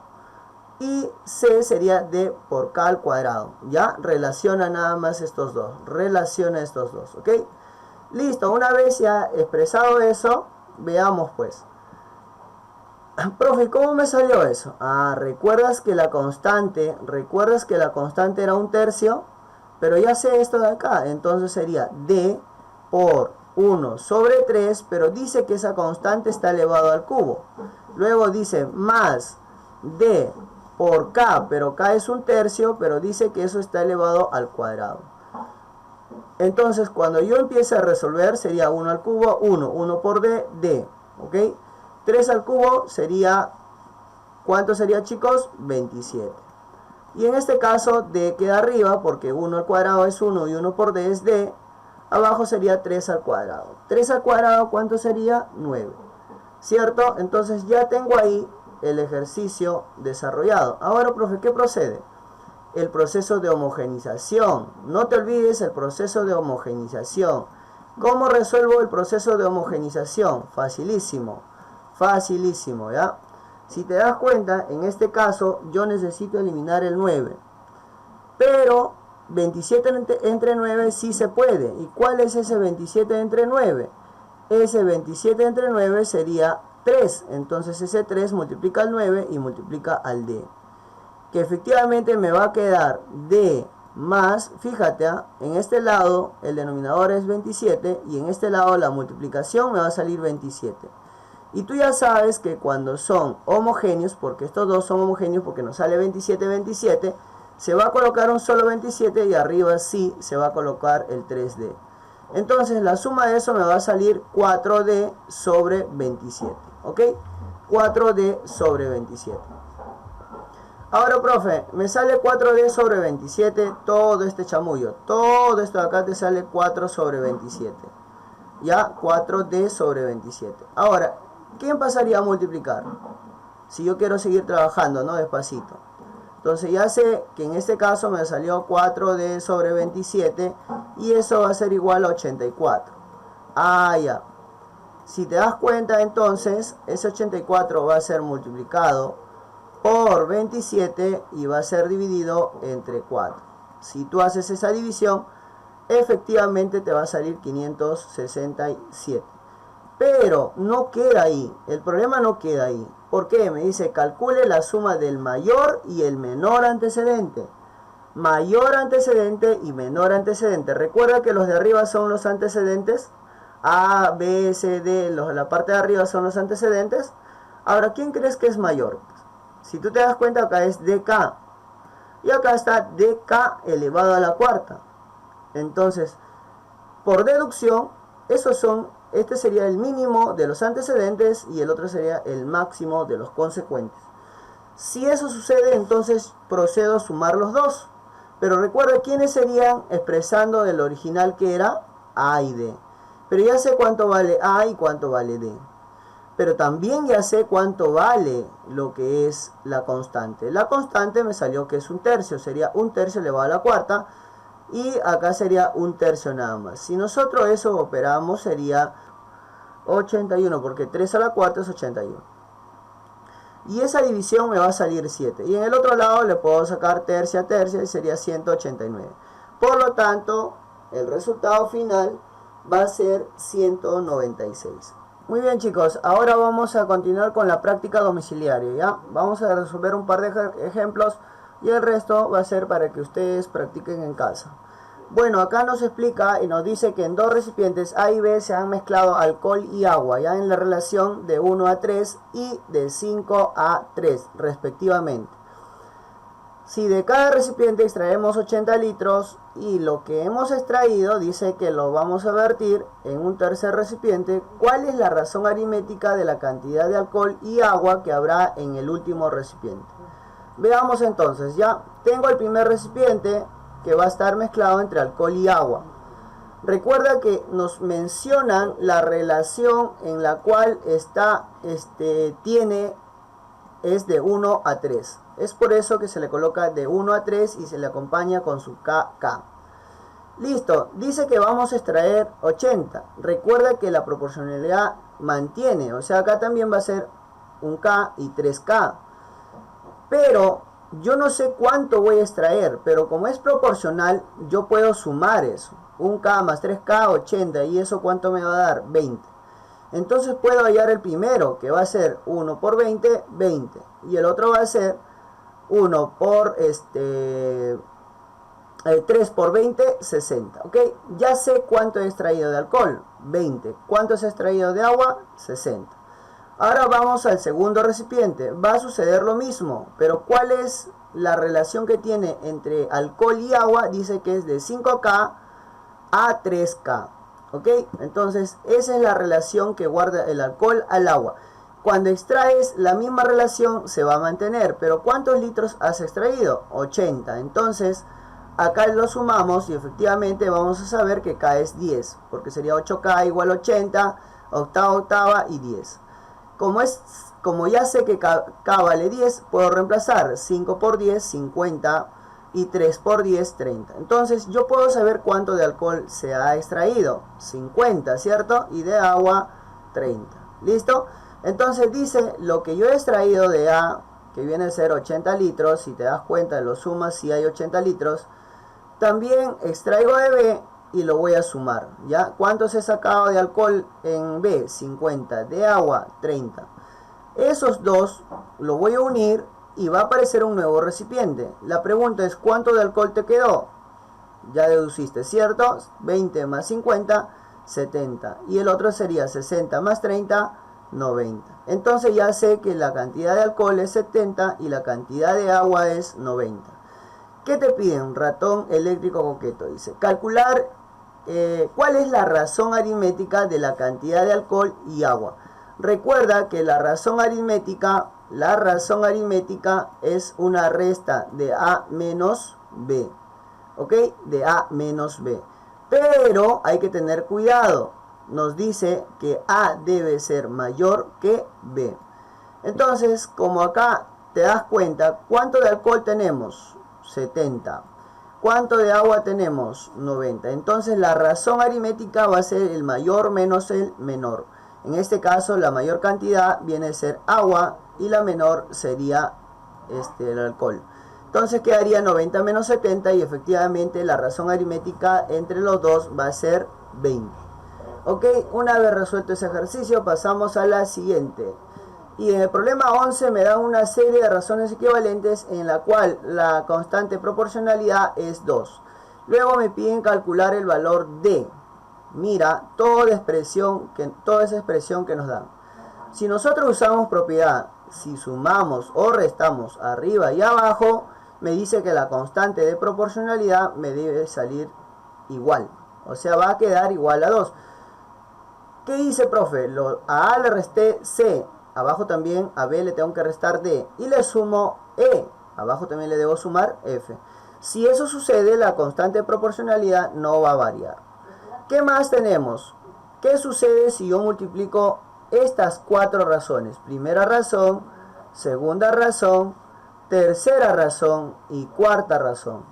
y C sería D por K al cuadrado. Ya relaciona nada más estos dos, relaciona estos dos, ¿ok? Listo, una vez ya expresado eso, veamos pues. Profe, ¿cómo me salió eso? ¿Recuerdas que la constante era un tercio? Pero ya sé esto de acá, entonces sería D por 1 sobre 3, pero dice que esa constante está elevado al cubo. Luego dice más D por K, pero K es un tercio, pero dice que eso está elevado al cuadrado. Entonces, cuando yo empiece a resolver, sería 1 al cubo, 1 por D, D, ¿ok? 3 al cubo sería, ¿cuánto sería, chicos? 27. Y en este caso, D queda arriba, porque 1 al cuadrado es 1 y 1 por D es D. Abajo sería 3 al cuadrado. 3 al cuadrado, ¿cuánto sería? 9. ¿Cierto? Entonces ya tengo ahí el ejercicio desarrollado. Ahora, profe, ¿qué procede? El proceso de homogenización. No te olvides el proceso de homogenización. ¿Cómo resuelvo el proceso de homogenización? Facilísimo. Facilísimo, ¿ya? Si te das cuenta, en este caso yo necesito eliminar el 9. Pero 27 entre 9 sí se puede. ¿Y cuál es ese 27 entre 9? Ese 27 entre 9 sería 3. Entonces ese 3 multiplica al 9 y multiplica al D. Que efectivamente me va a quedar D más, fíjate, en este lado el denominador es 27 y en este lado la multiplicación me va a salir 27. Y tú ya sabes que cuando son homogéneos, porque estos dos son homogéneos porque nos sale 27, 27, se va a colocar un solo 27 y arriba sí se va a colocar el 3D. Entonces la suma de eso me va a salir 4D sobre 27, ¿ok? 4D sobre 27. Ahora, profe, me sale 4D sobre 27, todo este chamullo, todo esto de acá te sale 4 sobre 27. Ya, 4D sobre 27. Ahora, ¿quién pasaría a multiplicar? Si yo quiero seguir trabajando, ¿no? Despacito. Entonces ya sé que en este caso me salió 4D sobre 27 y eso va a ser igual a 84. Ya. Si te das cuenta, entonces, ese 84 va a ser multiplicado por 27 y va a ser dividido entre 4. Si tú haces esa división, efectivamente te va a salir 567. Pero no queda ahí, el problema no queda ahí. ¿Por qué? Me dice, calcule la suma del mayor y el menor antecedente. Mayor antecedente y menor antecedente. Recuerda que los de arriba son los antecedentes. A, B, C, D, los de la parte de arriba son los antecedentes. Ahora, ¿quién crees que es mayor? Si tú te das cuenta, acá es DK. Y acá está DK elevado a la cuarta. Entonces, por deducción, este sería el mínimo de los antecedentes y el otro sería el máximo de los consecuentes. Si eso sucede, entonces procedo a sumar los dos. Pero recuerda quiénes serían expresando el original que era A y D. Pero ya sé cuánto vale A y cuánto vale D. Pero también ya sé cuánto vale lo que es la constante. La constante me salió que es un tercio, sería un tercio elevado a la cuarta. Y acá sería un tercio nada más. Si nosotros eso operamos sería 81, porque 3 a la cuarta es 81. Y esa división me va a salir 7. Y en el otro lado le puedo sacar tercia a tercia y sería 189. Por lo tanto, el resultado final va a ser 196. Muy bien, chicos, ahora vamos a continuar con la práctica domiciliaria, ¿ya? Vamos a resolver un par de ejemplos y el resto va a ser para que ustedes practiquen en casa. Bueno, acá nos explica y nos dice que en dos recipientes A y B se han mezclado alcohol y agua, ya en la relación de 1 a 3 y de 5 a 3, respectivamente. Si de cada recipiente extraemos 80 litros y lo que hemos extraído dice que lo vamos a vertir en un tercer recipiente, ¿cuál es la razón aritmética de la cantidad de alcohol y agua que habrá en el último recipiente? Veamos entonces, ya tengo el primer recipiente que va a estar mezclado entre alcohol y agua. Recuerda que nos mencionan la relación en la cual tiene es de 1 a 3. Es por eso que se le coloca de 1 a 3 y se le acompaña con su KK. Listo, dice que vamos a extraer 80. Recuerda que la proporcionalidad mantiene, o sea, acá también va a ser un K y 3K. Pero yo no sé cuánto voy a extraer, pero como es proporcional, yo puedo sumar eso. 1K más 3K, 80, y eso ¿cuánto me va a dar? 20. Entonces puedo hallar el primero, que va a ser 1 por 20, 20. Y el otro va a ser 1 por 3 por 20, 60. ¿Ok? Ya sé cuánto he extraído de alcohol, 20. ¿Cuánto se ha extraído de agua? 60. Ahora vamos al segundo recipiente. Va a suceder lo mismo, pero ¿cuál es la relación que tiene entre alcohol y agua? Dice que es de 5K a 3K. ¿Ok? Entonces esa es la relación que guarda el alcohol al agua. Cuando extraes, la misma relación se va a mantener, pero ¿cuántos litros has extraído? 80. Entonces acá lo sumamos y efectivamente vamos a saber que K es 10, porque sería 8K igual 80, octava, octava y 10. Como ya sé que K vale 10, puedo reemplazar 5 por 10, 50, y 3 por 10, 30. Entonces yo puedo saber cuánto de alcohol se ha extraído, 50, ¿cierto? Y de agua, 30. ¿Listo? Entonces dice, lo que yo he extraído de A, que viene a ser 80 litros, si te das cuenta, lo sumas si hay 80 litros, también extraigo de B y lo voy a sumar, ¿ya? ¿Cuántos he sacado de alcohol en B? 50, de agua, 30. Esos dos lo voy a unir y va a aparecer un nuevo recipiente. La pregunta es, ¿cuánto de alcohol te quedó? Ya deduciste, ¿cierto? 20 más 50, 70. Y el otro sería 60 más 30, 90. Entonces ya sé que la cantidad de alcohol es 70 y la cantidad de agua es 90. ¿Qué te piden? Ratón eléctrico coqueto. Dice, calcular cuál es la razón aritmética de la cantidad de alcohol y agua. Recuerda que la razón aritmética es una resta de A menos B. ¿Ok? De A menos B. Pero hay que tener cuidado. Nos dice que A debe ser mayor que B. Entonces, como acá te das cuenta, ¿cuánto de alcohol tenemos? 70. ¿Cuánto de agua tenemos? 90. Entonces la razón aritmética va a ser el mayor menos el menor. En este caso la mayor cantidad viene a ser agua y la menor sería el alcohol. Entonces quedaría 90 menos 70 y efectivamente la razón aritmética entre los dos va a ser 20. Ok, una vez resuelto ese ejercicio pasamos a la siguiente. Y en el problema 11 me dan una serie de razones equivalentes en la cual la constante proporcionalidad es 2. Luego me piden calcular el valor de. Mira, toda esa expresión que nos dan. Si nosotros usamos propiedad, si sumamos o restamos arriba y abajo, me dice que la constante de proporcionalidad me debe salir igual. O sea, va a quedar igual a 2. ¿Qué dice, profe? A A le resté C. Abajo también a B le tengo que restar D. Y le sumo E. Abajo también le debo sumar F. Si eso sucede, la constante de proporcionalidad no va a variar. ¿Qué más tenemos? ¿Qué sucede si yo multiplico estas 4 razones? Primera razón, segunda razón, tercera razón y cuarta razón.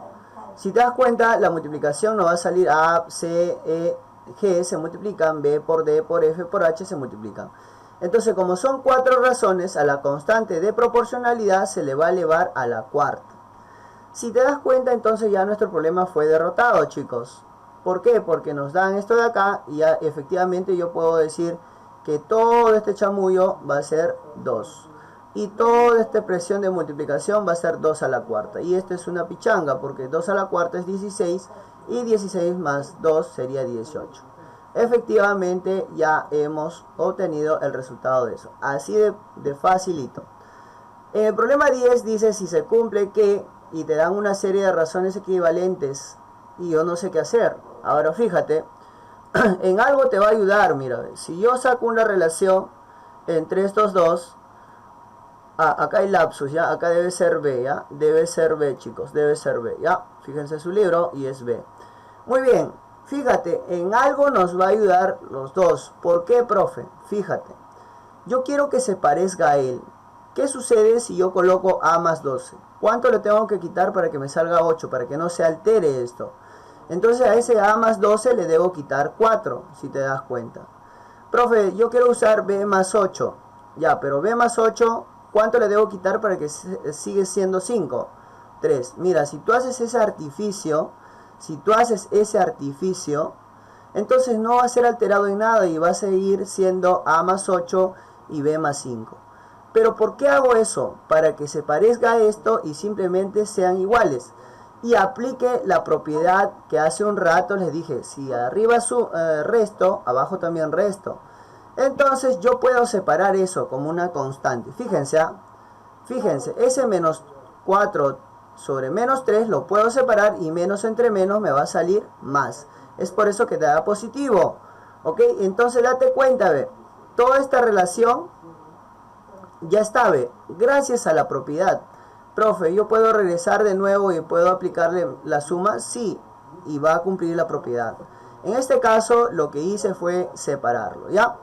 Si te das cuenta, la multiplicación no va a salir A, C, E, G, se multiplican, B por D, por F, por H se multiplican. Entonces, como son 4 razones, a la constante de proporcionalidad se le va a elevar a la cuarta. Si te das cuenta, entonces ya nuestro problema fue derrotado, chicos. ¿Por qué? Porque nos dan esto de acá y ya efectivamente yo puedo decir que todo este chamullo va a ser 2. Y toda esta expresión de multiplicación va a ser 2 a la cuarta. Y esta es una pichanga porque 2 a la cuarta es 16 y 16 más 2 sería 18. Efectivamente ya hemos obtenido el resultado de eso. Así de facilito. En el problema 10 dice si se cumple que, y te dan una serie de razones equivalentes y yo no sé qué hacer. Ahora fíjate, en algo te va a ayudar, mira, si yo saco una relación entre estos dos, acá hay lapsus, ya, acá debe ser B, ya, debe ser B, chicos, debe ser B, ya, fíjense su libro y es B. Muy bien, fíjate, en algo nos va a ayudar los dos. ¿Por qué, profe? Fíjate, yo quiero que se parezca a él. ¿Qué sucede si yo coloco a más 12? ¿Cuánto le tengo que quitar para que me salga 8? Para que no se altere esto. Entonces a ese a más 12 le debo quitar 4, si te das cuenta. Profe, yo quiero usar b más 8. Ya, pero b más 8, ¿cuánto le debo quitar para que siga siendo 5? 3. Mira, si tú haces ese artificio, entonces no va a ser alterado en nada y va a seguir siendo a más 8 y b más 5. Pero ¿por qué hago eso? Para que se parezca a esto y simplemente sean iguales. Y aplique la propiedad que hace un rato les dije, si arriba resto, abajo también resto. Entonces yo puedo separar eso como una constante. Fíjense, ese menos 4 sobre menos 3 lo puedo separar y menos entre menos me va a salir más. Es por eso que te da positivo. ¿Ok? Entonces date cuenta, ve, toda esta relación ya está, ve, gracias a la propiedad. Profe, ¿yo puedo regresar de nuevo y puedo aplicarle la suma? Sí, y va a cumplir la propiedad. En este caso, lo que hice fue separarlo, ¿ya?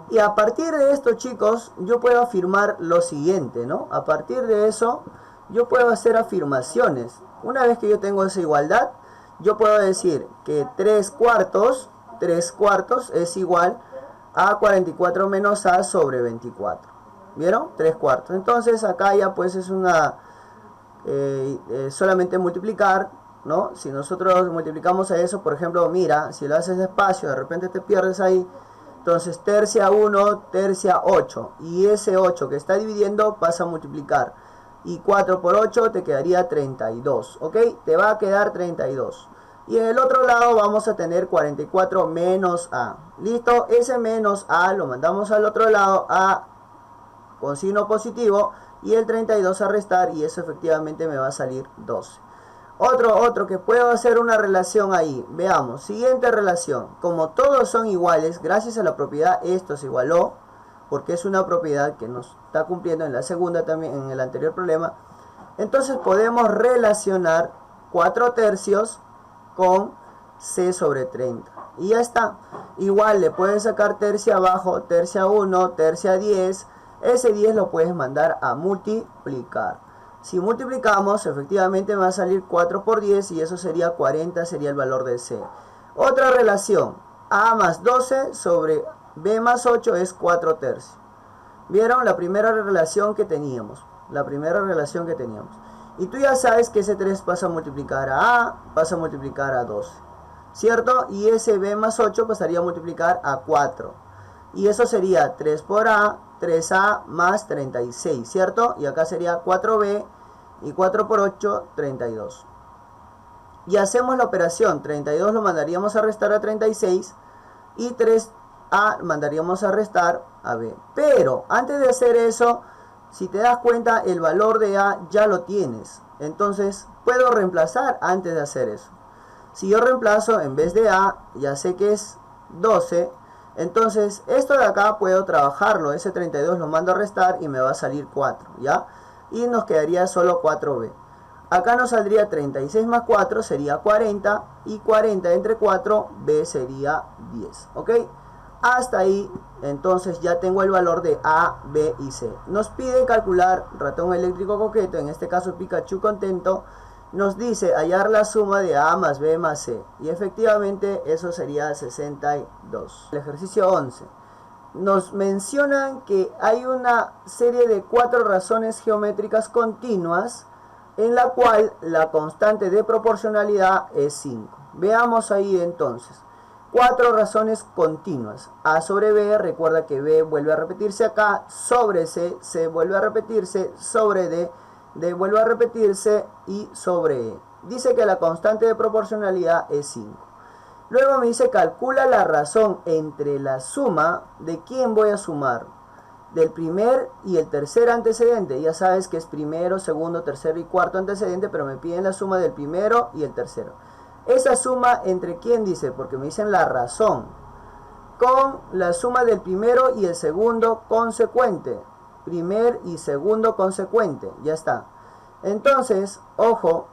Y a partir de esto, chicos, yo puedo afirmar lo siguiente, ¿no? A partir de eso, yo puedo hacer afirmaciones. Una vez que yo tengo esa igualdad, yo puedo decir que 3 cuartos es igual a 44 menos a sobre 24. ¿Vieron? 3 cuartos. Entonces, acá ya pues es una... solamente multiplicar, ¿no? Si nosotros multiplicamos a eso, por ejemplo, mira, si lo haces despacio, de repente te pierdes ahí. Entonces tercia 1, tercia 8, y ese 8 que está dividiendo pasa a multiplicar, y 4 por 8 te quedaría 32, ¿ok? Te va a quedar 32. Y en el otro lado vamos a tener 44 menos a. ¿Listo? Ese menos a lo mandamos al otro lado, a con signo positivo, y el 32 a restar, y eso efectivamente me va a salir 12. Otro que puedo hacer una relación ahí. Veamos, siguiente relación. Como todos son iguales, gracias a la propiedad esto se igualó, porque es una propiedad que nos está cumpliendo en la segunda también, en el anterior problema. Entonces podemos relacionar 4 tercios con c sobre 30. Y ya está. Igual le puedes sacar tercia abajo, tercia 1, tercia 10. Ese 10 lo puedes mandar a multiplicar. Si multiplicamos, efectivamente me va a salir 4 por 10 y eso sería 40, sería el valor de C. Otra relación, A más 12 sobre B más 8 es 4 tercios. ¿Vieron? La primera relación que teníamos. Y tú ya sabes que ese 3 pasa a multiplicar a A, pasa a multiplicar a 12. ¿Cierto? Y ese B más 8 pasaría a multiplicar a 4. Y eso sería 3 por A, 3A más 36, ¿cierto? Y acá sería 4B y 4 por 8, 32. Y hacemos la operación, 32 lo mandaríamos a restar a 36 y 3A mandaríamos a restar a B. Pero antes de hacer eso, si te das cuenta, el valor de A ya lo tienes. Entonces puedo reemplazar antes de hacer eso. Si yo reemplazo, en vez de A, ya sé que es 12. Entonces, esto de acá puedo trabajarlo. Ese 32 lo mando a restar y me va a salir 4, ¿ya? Y nos quedaría solo 4B. Acá nos saldría 36 más 4 sería 40. Y 40 entre 4, B sería 10, ¿ok? Hasta ahí, entonces ya tengo el valor de A, B y C. Nos piden calcular ratón eléctrico coqueto, en este caso Pikachu contento. Nos dice hallar la suma de A más B más C. Y efectivamente eso sería 62. El ejercicio 11. Nos mencionan que hay una serie de 4 razones geométricas continuas en la cual la constante de proporcionalidad es 5. Veamos ahí entonces. 4 razones continuas. A sobre B, recuerda que B vuelve a repetirse acá, sobre C, C vuelve a repetirse, sobre D, D vuelve a repetirse y sobre E. Dice que la constante de proporcionalidad es 5. Luego me dice calcula la razón entre la suma de quién voy a sumar. Del primer y el tercer antecedente. Ya sabes que es primero, segundo, tercero y cuarto antecedente, pero me piden la suma del primero y el tercero. Esa suma entre quién dice, porque me dicen la razón. Con la suma del primero y el segundo consecuente. Primer y segundo consecuente, ya está. Entonces, ojo,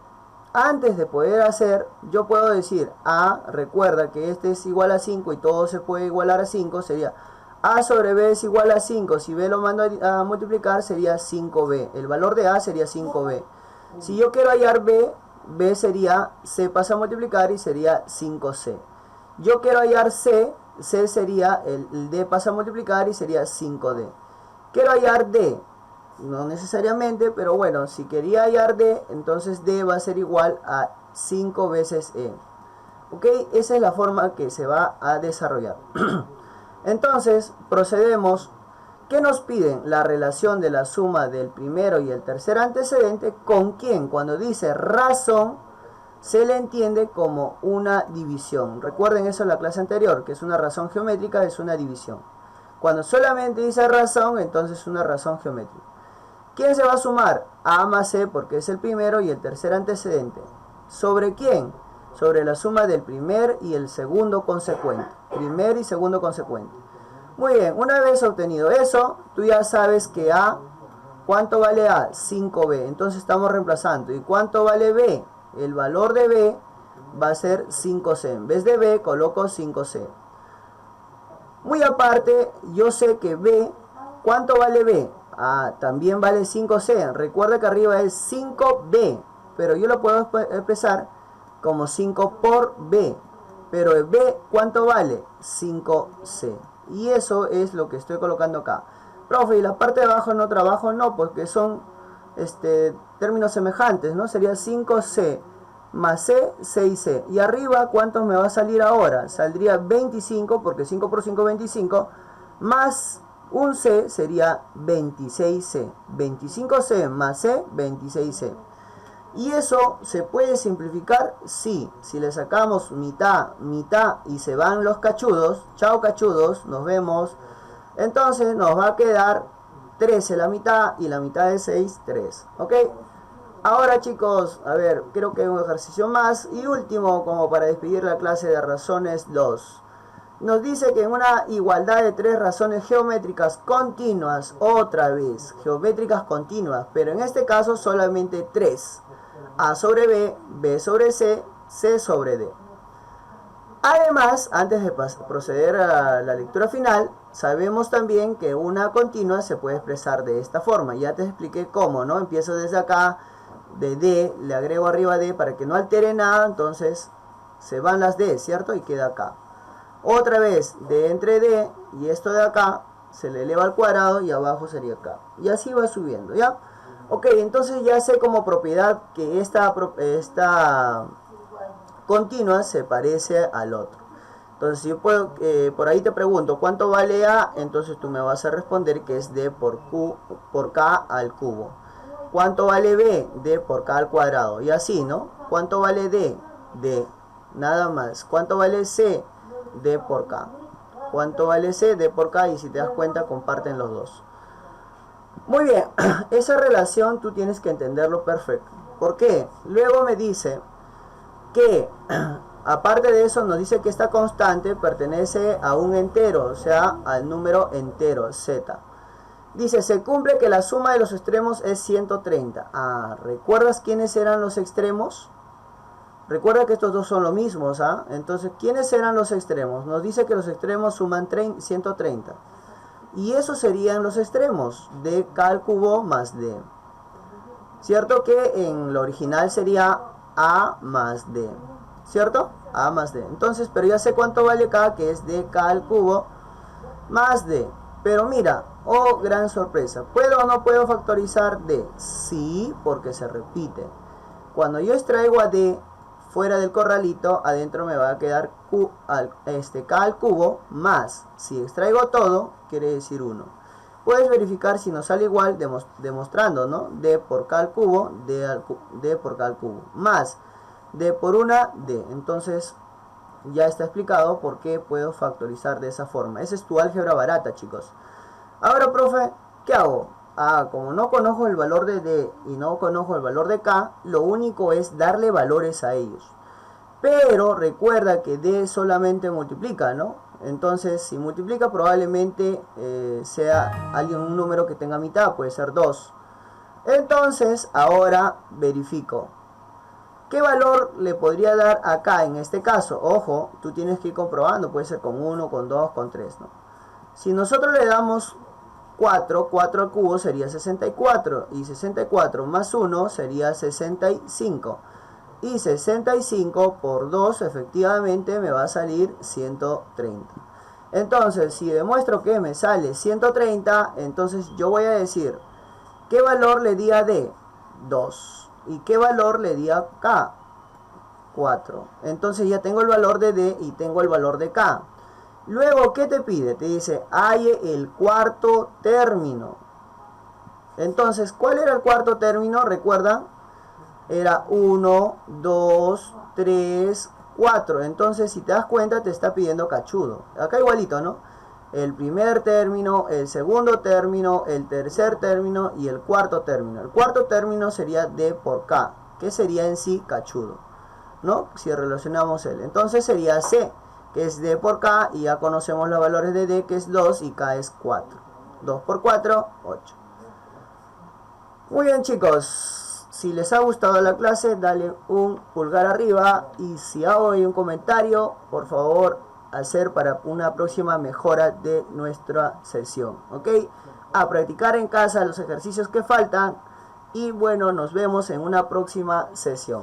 antes de poder hacer, yo puedo decir A, recuerda que este es igual a 5 y todo se puede igualar a 5, sería A sobre B es igual a 5. Si B lo mando a multiplicar sería 5B. El valor de A sería 5B. Si yo quiero hallar B, B sería, C pasa a multiplicar y sería 5C. Yo quiero hallar C, C sería, el D pasa a multiplicar y sería 5D. Quiero hallar D, no necesariamente, pero bueno, si quería hallar D, entonces D va a ser igual a 5 veces E. ¿Ok? Esa es la forma que se va a desarrollar. Entonces, procedemos. ¿Qué nos piden? La relación de la suma del primero y el tercer antecedente. ¿Con quién? Cuando dice razón, se le entiende como una división. Recuerden eso en la clase anterior, que es una razón geométrica, es una división. Cuando solamente dice razón, entonces es una razón geométrica. ¿Quién se va a sumar? A más C, porque es el primero y el tercer antecedente. ¿Sobre quién? Sobre la suma del primer y el segundo consecuente. Primer y segundo consecuente. Muy bien, una vez obtenido eso, tú ya sabes que A, ¿cuánto vale A? 5B. Entonces estamos reemplazando. ¿Y cuánto vale B? El valor de B va a ser 5C. En vez de B, coloco 5C. Muy aparte, yo sé que B, ¿cuánto vale B? Ah, también vale 5C. Recuerda que arriba es 5B, pero yo lo puedo expresar como 5 por B. Pero B, ¿cuánto vale? 5C. Y eso es lo que estoy colocando acá. Profe, ¿y la parte de abajo no trabajo? No, porque son términos semejantes, ¿no? Sería 5C más C, 6C. Y arriba, ¿cuánto me va a salir ahora? Saldría 25, porque 5 por 5 es 25, más un C sería 26C. 25C más C, 26C. ¿Y eso se puede simplificar? Sí. Si le sacamos mitad, mitad y se van los cachudos, chao cachudos, nos vemos. Entonces nos va a quedar 13 la mitad y la mitad de 6, 3. ¿Ok? Ahora chicos, a ver, creo que hay un ejercicio más. Y último, como para despedir la clase de razones 2. Nos dice que en una igualdad de 3 razones geométricas continuas, otra vez, geométricas continuas, pero en este caso solamente 3. A sobre B, B sobre C, C sobre D. Además, antes de proceder a la lectura final, sabemos también que una continua se puede expresar de esta forma. Ya te expliqué cómo, ¿no? Empiezo desde acá, de D, le agrego arriba D para que no altere nada, entonces se van las D, ¿cierto? Y queda acá. Otra vez, D entre D, y esto de acá se le eleva al cuadrado y abajo sería acá. Y así va subiendo, ¿ya? Ok, entonces ya sé como propiedad que esta continua se parece al otro. Entonces si yo puedo, por ahí te pregunto ¿cuánto vale A? Entonces tú me vas a responder que es D por K al cubo. ¿Cuánto vale B? D por K al cuadrado. Y así, ¿no? ¿Cuánto vale D? D. Nada más. ¿Cuánto vale C? D por K. ¿Cuánto vale C? D por K. Y si te das cuenta comparten los dos. Muy bien, esa relación tú tienes que entenderlo perfecto. ¿Por qué? Luego me dice que, aparte de eso, nos dice que esta constante pertenece a un entero, o sea, al número entero, z. Dice, se cumple que la suma de los extremos es 130. Ah, ¿recuerdas quiénes eran los extremos? Recuerda que estos dos son lo mismo, ¿ah? Entonces, ¿quiénes eran los extremos? Nos dice que los extremos suman 130. Y esos serían los extremos de K al cubo más D. ¿Cierto que en lo original sería A más D? ¿Cierto? A más D. Entonces, pero ya sé cuánto vale K, que es D K al cubo más D. Pero mira, oh gran sorpresa, ¿puedo o no puedo factorizar D? Sí, porque se repite. Cuando yo extraigo a D fuera del corralito, adentro me va a quedar K al cubo más, si extraigo todo, quiere decir 1. Puedes verificar si nos sale igual demostrando, ¿no? D por K al cubo, D por K al cubo, más D por una D. Entonces, ya está explicado por qué puedo factorizar de esa forma. Esa es tu álgebra barata, chicos. Ahora, profe, ¿qué hago? Ah, como no conozco el valor de D y no conozco el valor de K, lo único es darle valores a ellos. Pero recuerda que D solamente multiplica, ¿no? Entonces, si multiplica probablemente sea un número que tenga mitad, puede ser 2. Entonces, ahora verifico. ¿Qué valor le podría dar acá en este caso? Ojo, tú tienes que ir comprobando, puede ser con 1, con 2, con 3, ¿no? Si nosotros le damos 4 al cubo sería 64, y 64 más 1 sería 65, y 65 por 2 efectivamente me va a salir 130. Entonces, si demuestro que me sale 130, entonces yo voy a decir, ¿qué valor le di a D? 2. ¿Y qué valor le di a K? 4. Entonces ya tengo el valor de D y tengo el valor de K. Luego, ¿qué te pide? Te dice, halle el cuarto término. Entonces, ¿cuál era el cuarto término? Recuerda, era 1, 2, 3, 4. Entonces, si te das cuenta, te está pidiendo cachudo. Acá igualito, ¿no? El primer término, el segundo término, el tercer término y el cuarto término. El cuarto término sería D por K, que sería en sí cachudo, ¿no? Si relacionamos L. Entonces sería C, que es D por K, y ya conocemos los valores de D, que es 2 y K es 4. 2 por 4, 8. Muy bien, chicos. Si les ha gustado la clase, dale un pulgar arriba, y si hago ahí un comentario, por favor, hacer para una próxima mejora de nuestra sesión, ¿ok? A practicar en casa los ejercicios que faltan, y bueno, nos vemos en una próxima sesión.